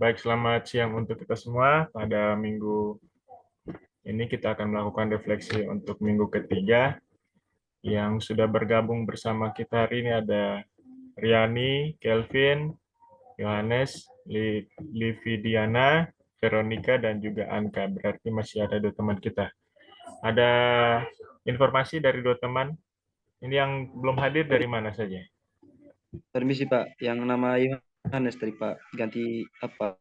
Baik, selamat siang untuk kita semua. Pada minggu ini kita akan melakukan refleksi untuk minggu ketiga. Yang sudah bergabung bersama kita hari ini ada Riani, Kelvin, Yohanes, Lividiana, Veronica, dan juga Anka. Berarti masih ada dua teman kita. Ada informasi dari dua teman. Ini yang belum hadir dari mana saja? Permisi Pak, yang nama Yohanes tadi Pak, ganti apa?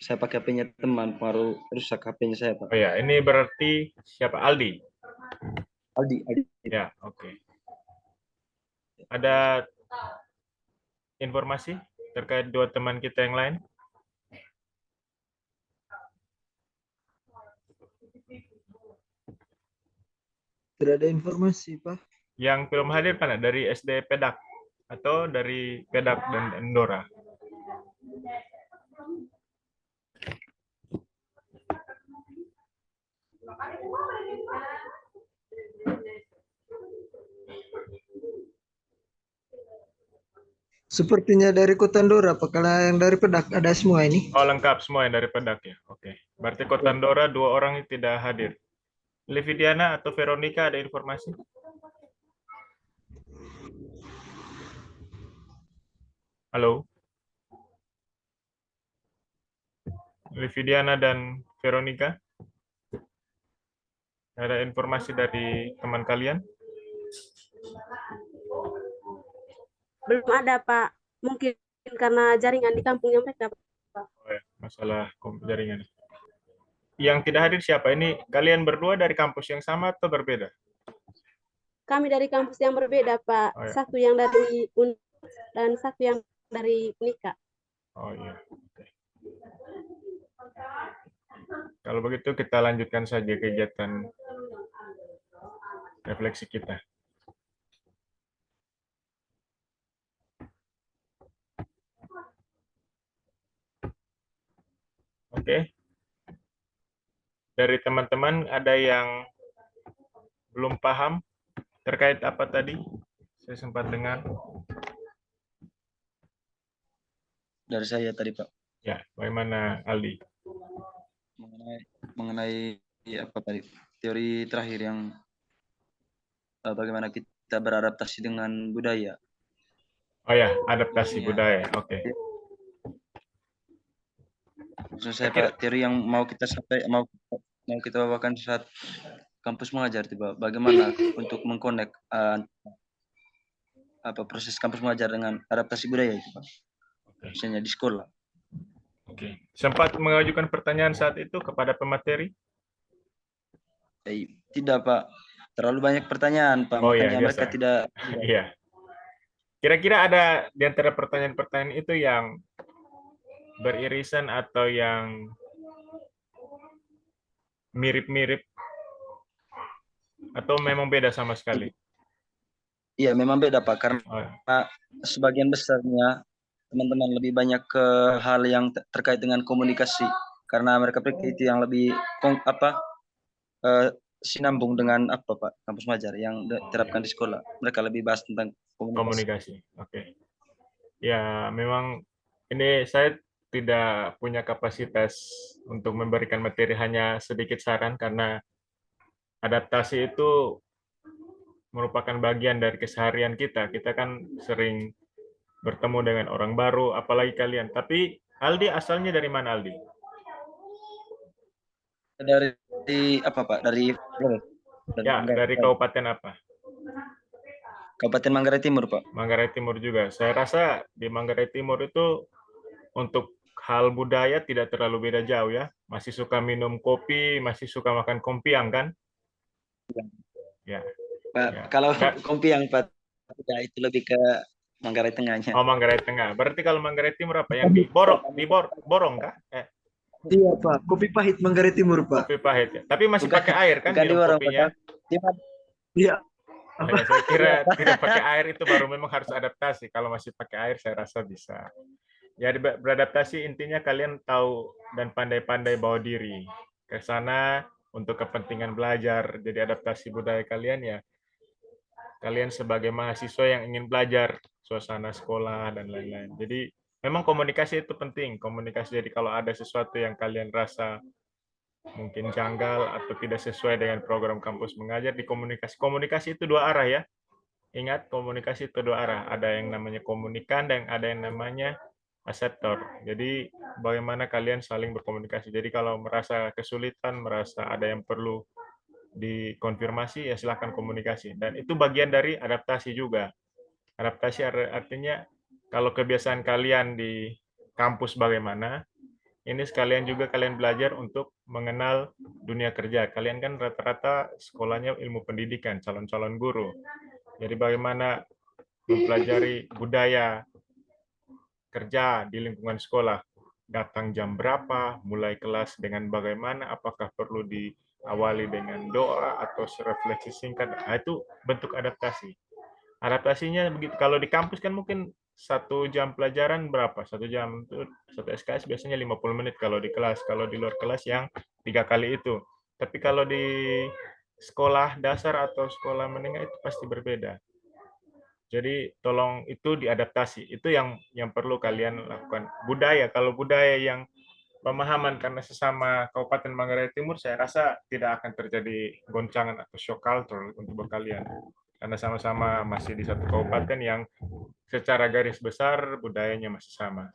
Saya pakai HP-nya teman, baru rusak HP-nya saya Pak. Oh ya, ini berarti siapa? Aldi? Aldi. Ya, oke. Ada informasi terkait dua teman kita yang lain? Tidak ada informasi, Pak. Yang belum hadir mana? Dari SD Pedak atau dari Pedak dan Endora? Sepertinya dari Kotandora, Pak. Kalau yang dari Pedak ada semua ini. Oh, lengkap semua yang dari Pedak ya. Oke. Berarti Kotandora dua orang yang tidak hadir. Lividiana atau Veronica ada informasi? Halo? Lividiana dan Veronica? Ada informasi dari teman kalian? Belum ada, Pak. Mungkin karena jaringan di kampungnya mereka, Pak. Oh ya, masalah jaringan. Yang tidak hadir siapa? Ini kalian berdua dari kampus yang sama atau berbeda? Kami dari kampus yang berbeda, Pak. Oh, ya. Satu yang dari dan satu yang dari Unika. Oh iya. Oke. Kalau begitu kita lanjutkan saja kegiatan refleksi kita. Oke. Dari teman-teman ada yang belum paham terkait apa tadi? Saya sempat dengar. Dari saya tadi Pak, Ya, bagaimana Aldi? mengenai apa tadi? Teori terakhir yang bagaimana kita beradaptasi dengan budaya. Oh ya, adaptasi Ya. budaya. Oke. Maksud saya Pak, teori yang mau kita bawakan saat kampus mengajar tiba. Bagaimana untuk mengkonek apa proses kampus mengajar dengan adaptasi budaya itu Pak. Misalnya di sekolah. Oke. Sempat mengajukan pertanyaan saat itu kepada pemateri? Tidak Pak, terlalu banyak pertanyaan Pak, Oh makanya ya, mereka biasa. tidak. Iya. Kira-kira ada di antara pertanyaan-pertanyaan itu yang beririsan atau yang mirip-mirip atau memang beda sama sekali? Iya, memang beda Pak, karena sebagian besarnya teman-teman lebih banyak ke hal yang terkait dengan komunikasi, karena mereka pikir itu yang lebih sinambung dengan apa Pak, kampus mengajar yang diterapkan di sekolah. Mereka lebih bahas tentang komunikasi. Oke. Ya, memang ini saya tidak punya kapasitas untuk memberikan materi, hanya sedikit saran karena adaptasi itu merupakan bagian dari keseharian kita. Kita kan sering bertemu dengan orang baru, apalagi kalian. Tapi Aldi asalnya dari mana Aldi? Dari apa Pak? Dari dari kabupaten apa? Kabupaten Manggarai Timur Pak. Manggarai Timur juga. Saya rasa di Manggarai Timur itu untuk hal budaya tidak terlalu beda jauh ya. Masih suka minum kopi, masih suka makan kompiang kan? Ya. Pak, ya. Kalau kompiang Pak, ya, itu lebih ke Manggarai Tengahnya. Oh, Manggarai Tengah. Berarti kalau Manggarai Timur apa? Yang di Borong kah? Iya Pak, kopi pahit Manggarai Timur Pak. Kopi pahit ya. Tapi masih pakai air kan minum kopinya? Iya. Saya kira tidak pakai air itu baru memang harus adaptasi. Kalau masih pakai air saya rasa bisa. Ya, beradaptasi intinya kalian tahu dan pandai-pandai bawa diri ke sana untuk kepentingan belajar. Jadi adaptasi budaya kalian ya, kalian sebagai mahasiswa yang ingin belajar suasana sekolah dan lain-lain. Jadi memang komunikasi itu penting. Komunikasi, jadi kalau ada sesuatu yang kalian rasa mungkin janggal atau tidak sesuai dengan program kampus mengajar, di komunikasi. Komunikasi itu dua arah ya. Ingat, komunikasi itu dua arah. Ada yang namanya komunikan dan ada yang namanya aseptor. Jadi bagaimana kalian saling berkomunikasi. Jadi kalau merasa kesulitan, merasa ada yang perlu dikonfirmasi, ya silahkan komunikasi. Dan itu bagian dari adaptasi juga. Adaptasi artinya kalau kebiasaan kalian di kampus bagaimana, ini sekalian juga kalian belajar untuk mengenal dunia kerja. Kalian kan rata-rata sekolahnya ilmu pendidikan, calon-calon guru. Jadi bagaimana mempelajari budaya kerja di lingkungan sekolah. Datang jam berapa, mulai kelas dengan bagaimana, apakah perlu diawali dengan doa atau refleksi singkat. Nah, itu bentuk adaptasi. Adaptasinya begitu. Kalau di kampus kan mungkin 1 jam pelajaran berapa? 1 jam itu, 1 SKS biasanya 50 menit kalau di kelas. Kalau di luar kelas yang 3 kali itu. Tapi kalau di sekolah dasar atau sekolah menengah itu pasti berbeda. Jadi tolong itu diadaptasi. Itu yang perlu kalian lakukan. Budaya, kalau budaya yang pemahaman karena sesama Kabupaten Manggarai Timur, saya rasa tidak akan terjadi goncangan atau shock culture untuk kalian. Karena sama-sama masih di satu kabupaten yang secara garis besar budayanya masih sama.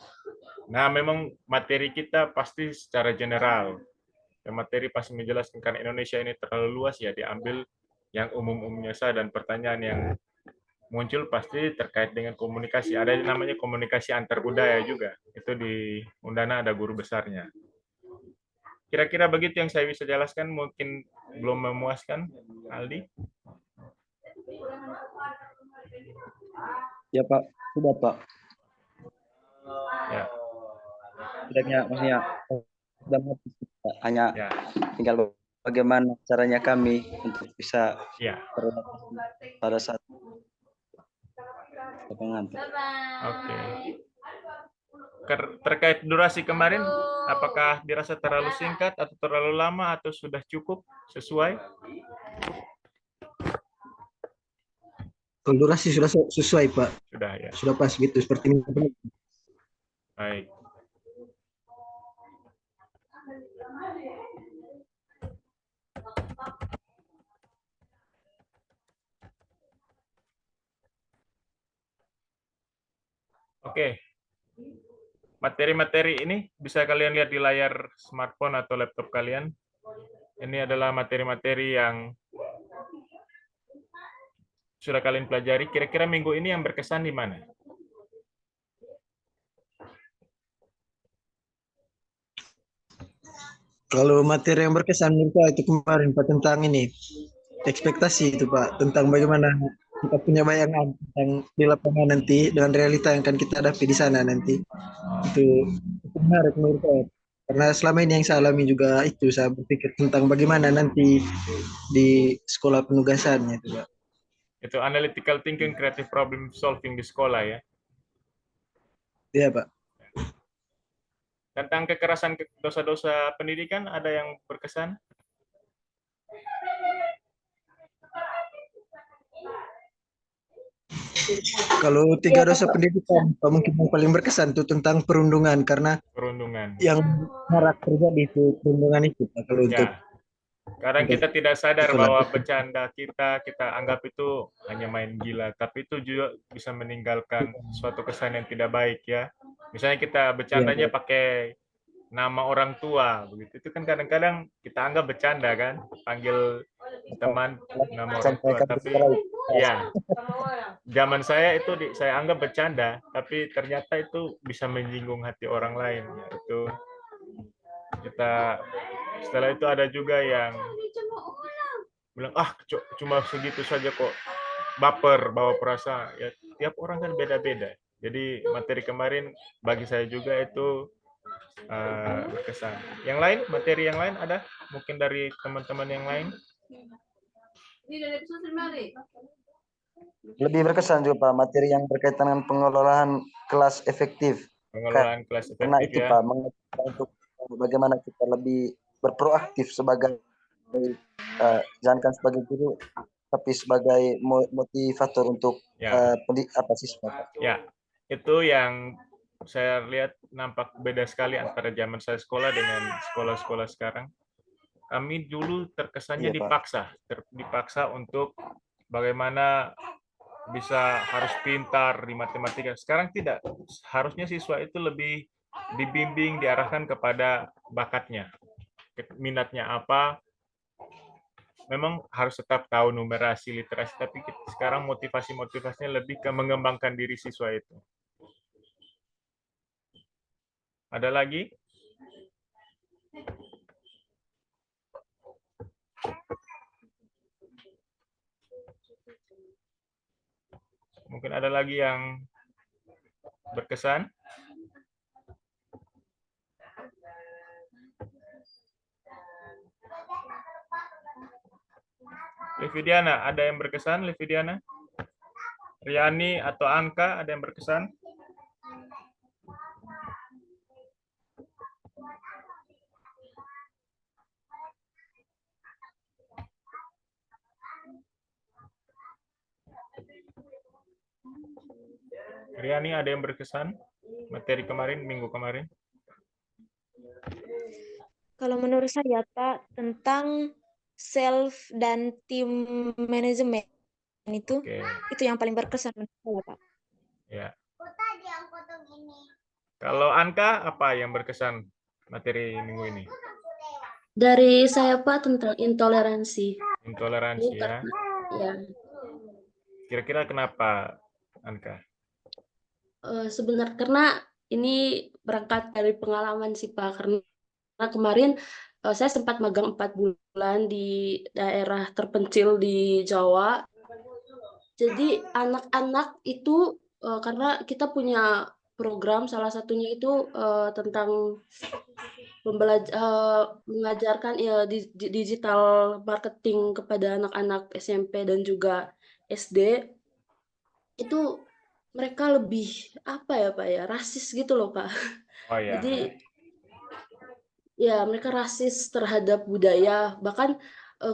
Nah, memang materi kita pasti secara general. Dan materi pasti menjelaskan karena Indonesia ini terlalu luas, ya diambil yang umum-umumnya saja, dan pertanyaan yang muncul pasti terkait dengan komunikasi. Ada yang namanya komunikasi antar budaya juga. Itu di Undana ada guru besarnya. Kira-kira begitu yang saya bisa jelaskan, mungkin belum memuaskan, Aldi? Ya Pak, sudah Pak. Ya. Tidaknya maksudnya sudah habis, Pak. Hanya Ya. tinggal bagaimana caranya kami untuk bisa Ya. beradaptasi pada saat pengantin. Oke. Terkait durasi kemarin, apakah dirasa terlalu singkat atau terlalu lama atau sudah cukup sesuai? Kalau durasi sudah sesuai, Pak. Sudah ya. Sudah pas gitu, seperti ini. Baik. Oke. Materi-materi ini bisa kalian lihat di layar smartphone atau laptop kalian. Ini adalah materi-materi yang sudah kalian pelajari. Kira-kira minggu ini yang berkesan di mana? Kalau materi yang berkesan menurut saya itu kemarin Pak, tentang ini ekspektasi itu Pak, tentang bagaimana kita punya bayangan tentang di lapangan nanti dengan realita yang akan kita hadapi di sana nanti. Itu menarik menurut saya. Karena selama ini yang saya alami juga itu, saya berpikir tentang bagaimana nanti di sekolah penugasannya itu Pak. Itu analytical thinking, creative problem solving di sekolah ya. Iya Pak. Tentang kekerasan, dosa-dosa pendidikan, ada yang berkesan? Kalau 3 dosa pendidikan, mungkin yang paling berkesan itu tentang perundungan, karena Perundungan. yang marak terjadi itu perundungan itu Pak. Kalau untuk kadang kita tidak sadar itulah. bahwa bercanda kita anggap itu hanya main gila, tapi itu juga bisa meninggalkan suatu kesan yang tidak baik ya. Misalnya kita bercandanya pakai nama orang tua, begitu. Itu kan kadang-kadang kita anggap bercanda kan, panggil teman nama orang tua, tapi ya zaman saya itu saya anggap bercanda, tapi ternyata itu bisa menyinggung hati orang lain. Ya, itu kita setelah itu ada juga yang bilang cuma segitu saja kok, baper, bawa perasaan. Ya tiap orang kan beda-beda. Jadi materi kemarin bagi saya juga itu berkesan. Yang lain, materi yang lain ada mungkin dari teman-teman yang lain? Lebih berkesan juga Pak materi yang berkaitan dengan pengelolaan kelas efektif. Pengelolaan kelas Karena efektif itu ya. Pak untuk bagaimana kita lebih berproaktif sebagai jangan sebagai guru, tapi sebagai motivator untuk siswa. Ya, itu yang saya lihat nampak beda sekali antara zaman saya sekolah dengan sekolah-sekolah sekarang. Kami dulu terkesannya Iya, Pak. dipaksa untuk bagaimana bisa harus pintar di matematika. Sekarang tidak. Harusnya siswa itu lebih dibimbing, diarahkan kepada bakatnya. Minatnya apa, memang harus tetap tahu numerasi, literasi, tapi sekarang motivasinya lebih ke mengembangkan diri siswa itu. Ada lagi? Mungkin ada lagi yang berkesan? Lividiana, ada yang berkesan, Lividiana? Riani atau Anka, ada yang berkesan? Riani, ada yang berkesan? Materi kemarin, minggu kemarin? Kalau menurut saya, Pak, tentang self dan tim manajemen itu yang paling berkesan menurut saya, Pak. Ya. Kalau Anka, apa yang berkesan materi minggu ini? Dari saya, Pak, tentang intoleransi. Intoleransi, ya. Ya. Kira-kira kenapa, Anka? Sebenarnya karena ini berangkat dari pengalaman sih, Pak. Karena kemarin saya sempat magang 4 bulan di daerah terpencil di Jawa. Jadi anak-anak itu karena kita punya program, salah satunya itu tentang mengajarkan digital marketing kepada anak-anak SMP dan juga SD. Itu mereka lebih apa ya, Pak ya, rasis gitu loh, Pak. Oh ya. Jadi ya mereka rasis terhadap budaya, bahkan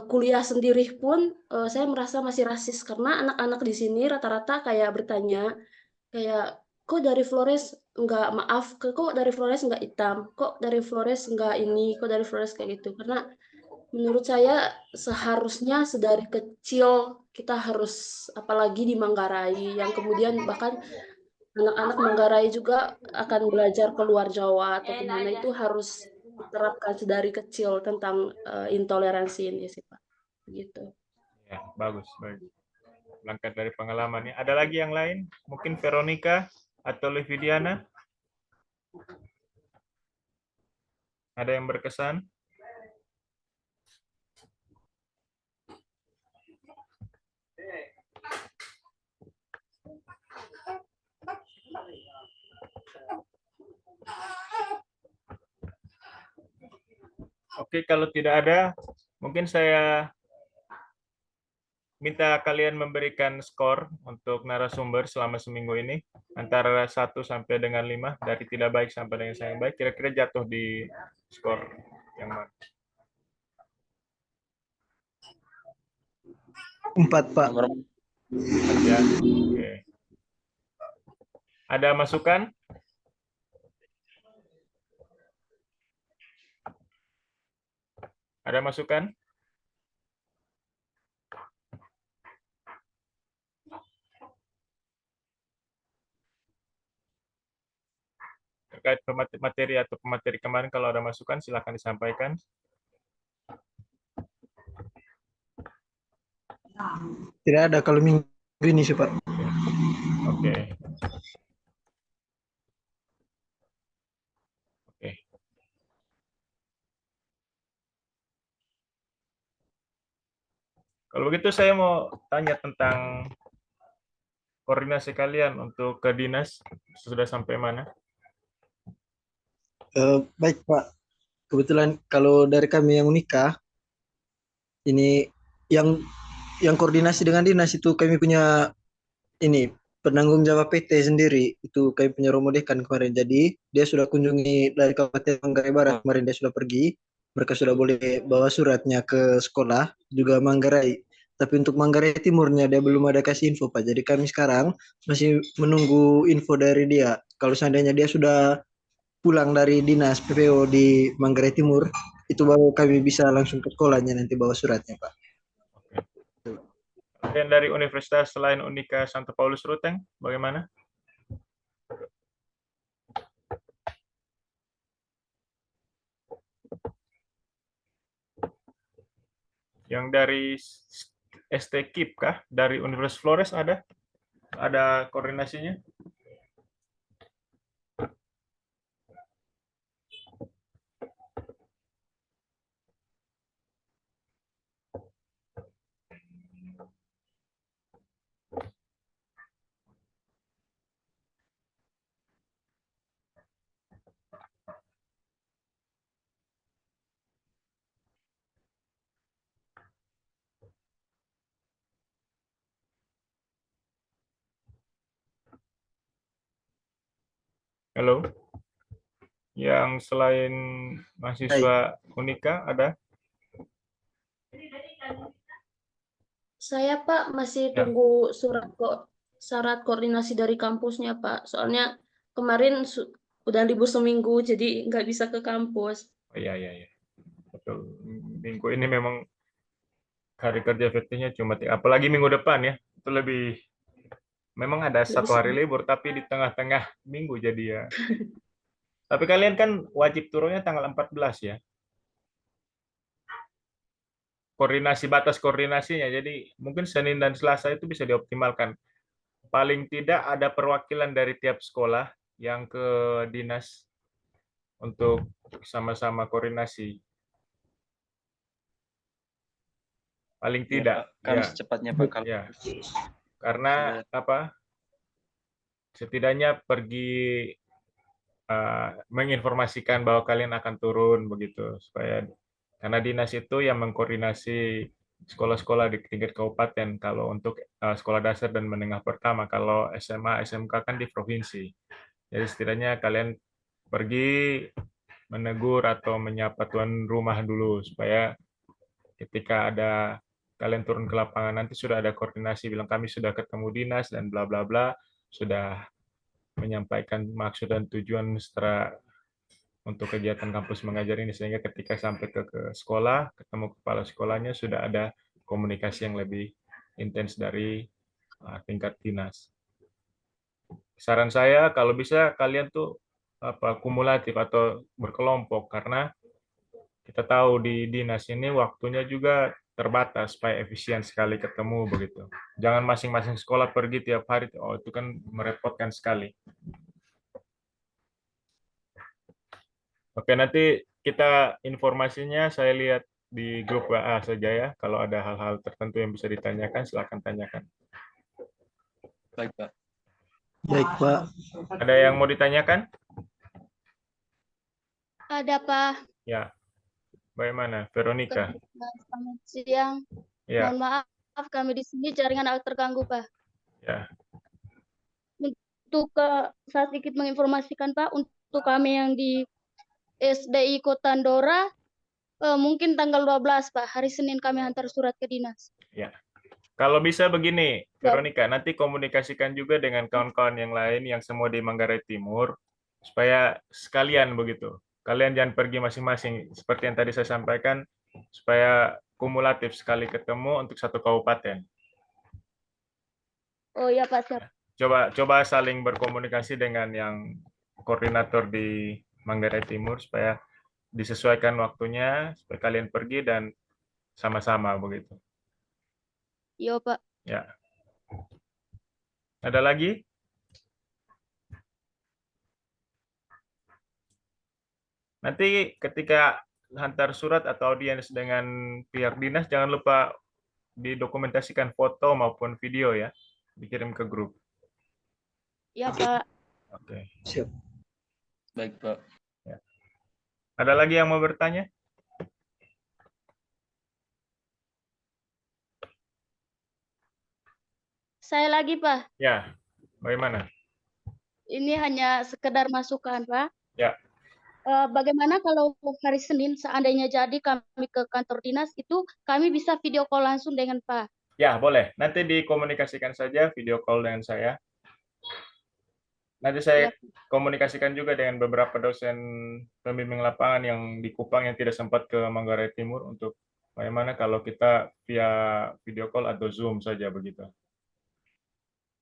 kuliah sendiri pun saya merasa masih rasis karena anak-anak di sini rata-rata kayak bertanya kayak kok dari Flores kok dari Flores nggak hitam, kok dari Flores nggak ini, kok dari Flores kayak gitu. Karena menurut saya seharusnya sedari kecil kita harus, apalagi di Manggarai yang kemudian bahkan anak-anak Manggarai juga akan belajar ke luar Jawa atau kemana, itu harus diterapkan sedari kecil tentang intoleransi ini sih, Pak. Gitu. Ya, bagus. Berangkat dari pengalamannya. Ada lagi yang lain? Mungkin Veronica atau Lividiana? Ada yang berkesan? Oke, kalau tidak ada, mungkin saya minta kalian memberikan skor untuk narasumber selama seminggu ini antara 1 sampai dengan 5, dari tidak baik sampai dengan sangat baik. Kira-kira jatuh di skor yang mana? 4, Pak. Ya, oke. Ada masukan? Ada masukan? Terkait materi atau pemateri kemarin, kalau ada masukan silakan disampaikan. Tidak ada kalau minggu ini sih, Pak. Oke. Kalau begitu saya mau tanya tentang koordinasi kalian untuk ke dinas, sudah sampai mana? Baik, Pak. Kebetulan kalau dari kami yang menikah, ini yang koordinasi dengan dinas itu kami punya ini penanggung jawab PT sendiri, itu kami punya Romo Dekan kemarin. Jadi dia sudah kunjungi dari Kabupaten Manggarai Barat kemarin, dia sudah pergi. Mereka sudah boleh bawa suratnya ke sekolah juga Manggarai. Tapi untuk Manggarai Timurnya dia belum ada kasih info Pak. Jadi kami sekarang masih menunggu info dari dia. Kalau seandainya dia sudah pulang dari dinas PPO di Manggarai Timur, itu baru kami bisa langsung ke sekolahnya nanti bawa suratnya Pak. Dan dari universitas selain Unika Santo Paulus Ruteng, bagaimana? Yang dari STKIP kah? Dari Universitas Flores ada? Ada koordinasinya? Halo? Yang selain mahasiswa Unika ada? Saya Pak masih Ya. tunggu syarat koordinasi dari kampusnya Pak. Soalnya kemarin udah libur seminggu jadi nggak bisa ke kampus. Oh, iya. Betul. Minggu ini memang hari kerja efektifnya cuma apalagi minggu depan ya. Itu lebih memang ada satu hari libur tapi di tengah-tengah minggu jadi ya. Tapi kalian kan wajib turunnya tanggal 14 ya. Batas koordinasinya. Jadi mungkin Senin dan Selasa itu bisa dioptimalkan. Paling tidak ada perwakilan dari tiap sekolah yang ke dinas untuk sama-sama koordinasi. Paling tidak. Pak, kami Ya. secepatnya Pak kalau Ya. Karena apa? Setidaknya pergi menginformasikan bahwa kalian akan turun begitu supaya karena dinas itu yang mengkoordinasi sekolah-sekolah di tingkat kabupaten kalau untuk sekolah dasar dan menengah pertama, kalau SMA SMK kan di provinsi. Jadi setidaknya kalian pergi menegur atau menyapa tuan rumah dulu supaya ketika ada kalian turun ke lapangan nanti sudah ada koordinasi bilang kami sudah ketemu dinas dan bla bla bla, sudah menyampaikan maksud dan tujuan secara untuk kegiatan kampus mengajar ini sehingga ketika sampai ke sekolah ketemu kepala sekolahnya sudah ada komunikasi yang lebih intens dari tingkat dinas. Saran saya kalau bisa kalian tuh kumulatif atau berkelompok karena kita tahu di dinas ini waktunya juga terbatas supaya efisien sekali ketemu begitu. Jangan masing-masing sekolah pergi tiap hari, oh itu kan merepotkan sekali. Oke, nanti kita informasinya saya lihat di grup WA saja ya. Kalau ada hal-hal tertentu yang bisa ditanyakan, silakan tanyakan. Baik, Pak. Baik, Pak. Ada yang mau ditanyakan? Ada, Pak. Ya. Bagaimana, Veronica? Selamat siang. Ya. Mohon maaf, kami di sini jaringan agak terganggu, Pak. Ya. Untuk saya sedikit menginformasikan, Pak, untuk kami yang di SDI Kota Andora, mungkin tanggal 12, Pak. Hari Senin kami hantar surat ke dinas. Ya. Kalau bisa begini, Veronica, nanti komunikasikan juga dengan kawan-kawan yang lain yang semua di Manggarai Timur, supaya sekalian begitu. Kalian jangan pergi masing-masing, seperti yang tadi saya sampaikan, supaya kumulatif sekali ketemu untuk satu kabupaten. Oh iya, Pak, siap. Coba saling berkomunikasi dengan yang koordinator di Manggarai Timur, supaya disesuaikan waktunya, supaya kalian pergi dan sama-sama begitu. Iya, Pak. Ya. Ada lagi? Nanti ketika hantar surat atau audiens dengan pihak dinas, jangan lupa didokumentasikan foto maupun video ya, dikirim ke grup. Iya, Pak. Oke. Siap. Baik, Pak. Ya. Ada lagi yang mau bertanya? Saya lagi, Pak. Ya, bagaimana? Ini hanya sekedar masukan, Pak. Ya. Bagaimana kalau hari Senin seandainya jadi kami ke kantor dinas itu kami bisa video call langsung dengan Pak. Ya, boleh. Nanti dikomunikasikan saja video call dengan saya. Nanti saya komunikasikan juga dengan beberapa dosen pembimbing lapangan yang di Kupang yang tidak sempat ke Manggarai Timur untuk bagaimana kalau kita via video call atau Zoom saja begitu.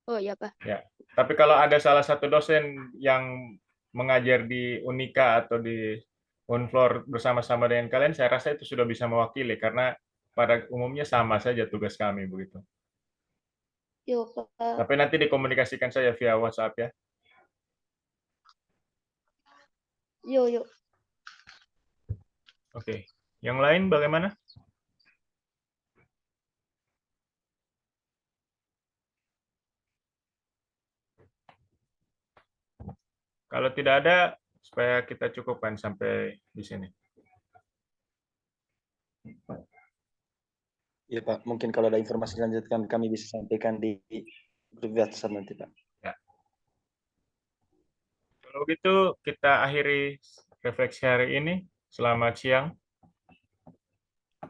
Oh iya Pak. Ya. Tapi kalau ada salah satu dosen yang mengajar di Unika atau di Unflor bersama-sama dengan kalian, saya rasa itu sudah bisa mewakili karena pada umumnya sama saja tugas kami begitu. Yo Pak. Tapi nanti dikomunikasikan saja via WhatsApp ya. Yo. Oke. Yang lain bagaimana? Kalau tidak ada, supaya kita cukupkan sampai di sini. Iya Pak, mungkin kalau ada informasi lanjutkan kami bisa sampaikan di grup WhatsApp nanti Pak. Ya. Kalau gitu kita akhiri refleksi hari ini. Selamat siang.